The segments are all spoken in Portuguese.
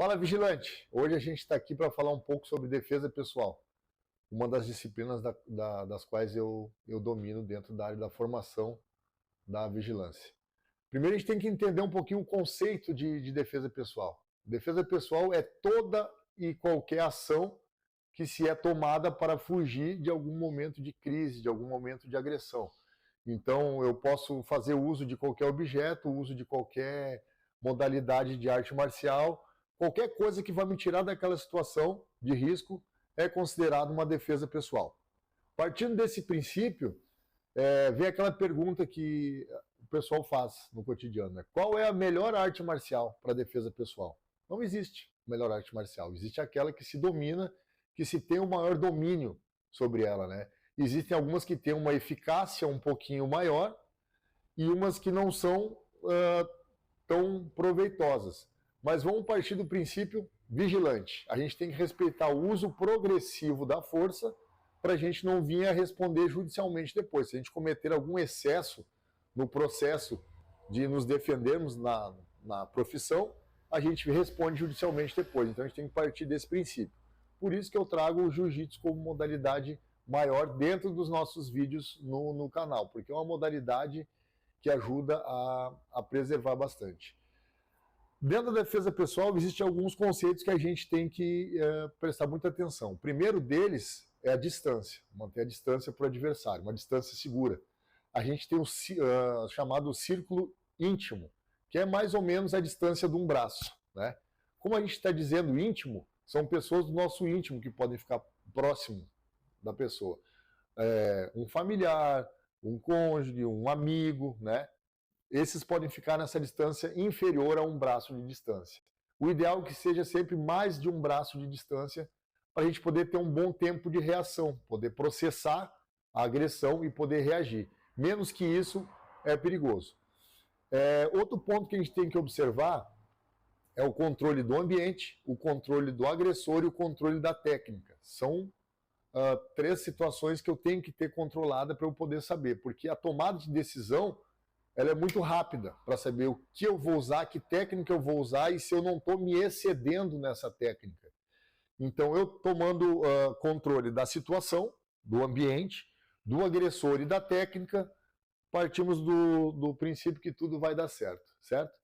Fala, vigilante! Hoje a gente está aqui para falar um pouco sobre defesa pessoal, uma das disciplinas das quais eu domino dentro da área da formação da vigilância. Primeiro a gente tem que entender um pouquinho o conceito de defesa pessoal. Defesa pessoal é toda e qualquer ação que se é tomada para fugir de algum momento de crise, de algum momento de agressão. Então eu posso fazer uso de qualquer objeto, uso de qualquer modalidade de arte marcial, qualquer coisa que vai me tirar daquela situação de risco é considerado uma defesa pessoal. Partindo desse princípio, vem aquela pergunta que o pessoal faz no cotidiano, né? Qual é a melhor arte marcial para defesa pessoal? Não existe melhor arte marcial, existe aquela que se domina, que se tem o maior domínio sobre ela, né? Existem algumas que têm uma eficácia um pouquinho maior e umas que não são tão proveitosas. Mas vamos partir do princípio vigilante. A gente tem que respeitar o uso progressivo da força para a gente não vir a responder judicialmente depois. Se a gente cometer algum excesso no processo de nos defendermos na profissão, a gente responde judicialmente depois. Então a gente tem que partir desse princípio. Por isso que eu trago o jiu-jitsu como modalidade maior dentro dos nossos vídeos no canal, porque é uma modalidade que ajuda a preservar bastante. Dentro da defesa pessoal, existem alguns conceitos que a gente tem que prestar muita atenção. O primeiro deles é a distância, manter a distância para o adversário, uma distância segura. A gente tem o chamado círculo íntimo, que é mais ou menos a distância de um braço, né? Como a gente está dizendo íntimo, são pessoas do nosso íntimo que podem ficar próximo da pessoa. Um familiar, um cônjuge, um amigo, né? Esses podem ficar nessa distância inferior a um braço de distância. O ideal é que seja sempre mais de um braço de distância para a gente poder ter um bom tempo de reação, poder processar a agressão e poder reagir. Menos que isso é perigoso. Outro ponto que a gente tem que observar é o controle do ambiente, o controle do agressor e o controle da técnica. São três situações que eu tenho que ter controlada para eu poder saber, porque a tomada de decisão ela é muito rápida para saber o que eu vou usar, que técnica eu vou usar e se eu não estou me excedendo nessa técnica. Então, eu tomando controle da situação, do ambiente, do agressor e da técnica, partimos do princípio que tudo vai dar certo, certo?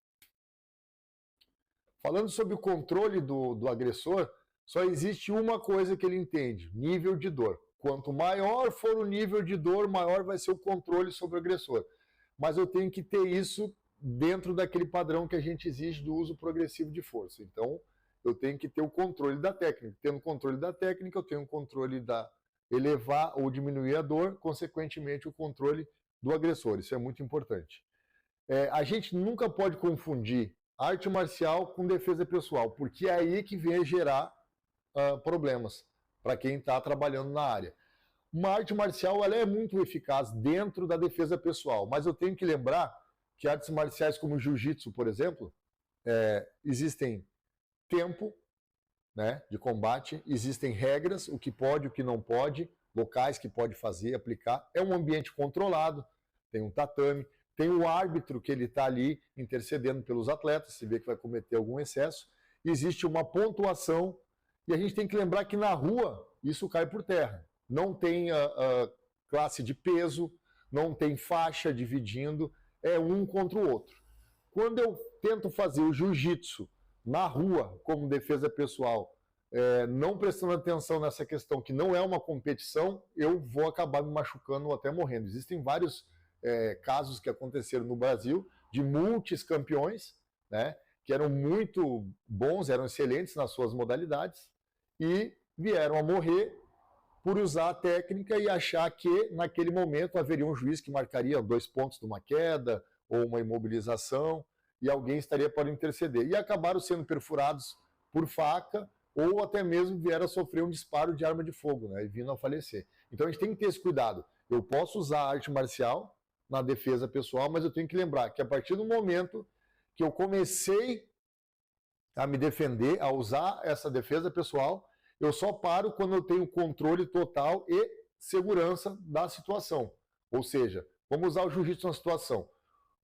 Falando sobre o controle do agressor, só existe uma coisa que ele entende, nível de dor. Quanto maior for o nível de dor, maior vai ser o controle sobre o agressor. Mas eu tenho que ter isso dentro daquele padrão que a gente exige do uso progressivo de força. Então, eu tenho que ter o controle da técnica. Tendo o controle da técnica, eu tenho o controle da elevar ou diminuir a dor, consequentemente, o controle do agressor. Isso é muito importante. A gente nunca pode confundir arte marcial com defesa pessoal, porque é aí que vem a gerar problemas para quem está trabalhando na área. Uma arte marcial ela é muito eficaz dentro da defesa pessoal, mas eu tenho que lembrar que artes marciais como o jiu-jitsu, por exemplo, existem tempo, né, de combate, existem regras, o que pode, o que não pode, locais que pode fazer, aplicar. É um ambiente controlado, tem um tatame, tem o árbitro que ele está ali intercedendo pelos atletas, se vê que vai cometer algum excesso. Existe uma pontuação e a gente tem que lembrar que na rua isso cai por terra. Não tem classe de peso, não tem faixa dividindo, é um contra o outro. Quando eu tento fazer o jiu-jitsu na rua como defesa pessoal, não prestando atenção nessa questão que não é uma competição, eu vou acabar me machucando ou até morrendo. Existem vários casos que aconteceram no Brasil de multicampeões, né, que eram muito bons, eram excelentes nas suas modalidades e vieram a morrer por usar a técnica e achar que naquele momento haveria um juiz que marcaria 2 pontos de uma queda ou uma imobilização e alguém estaria para interceder. E acabaram sendo perfurados por faca ou até mesmo vieram a sofrer um disparo de arma de fogo, né, e vindo a falecer. Então a gente tem que ter esse cuidado. Eu posso usar a arte marcial na defesa pessoal, mas eu tenho que lembrar que a partir do momento que eu comecei a me defender, a usar essa defesa pessoal, eu só paro quando eu tenho controle total e segurança da situação. Ou seja, vamos usar o jiu-jitsu na situação.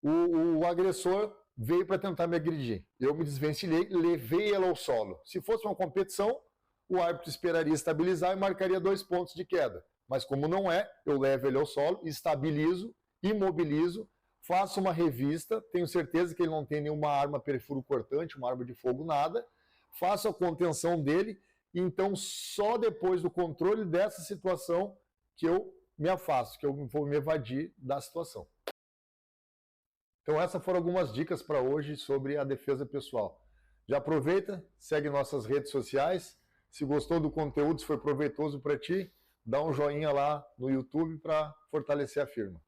O agressor veio para tentar me agredir. Eu me desvencilhei, levei ela ao solo. Se fosse uma competição, o árbitro esperaria estabilizar e marcaria 2 pontos de queda. Mas como não é, eu levo ele ao solo, estabilizo, imobilizo, faço uma revista, tenho certeza que ele não tem nenhuma arma perfuro cortante, uma arma de fogo, nada, faço a contenção dele, e então só depois do controle dessa situação que eu me afasto, que eu vou me evadir da situação. Então essas foram algumas dicas para hoje sobre a defesa pessoal. Já aproveita, segue nossas redes sociais. Se gostou do conteúdo, se foi proveitoso para ti, dá um joinha lá no YouTube para fortalecer a firma.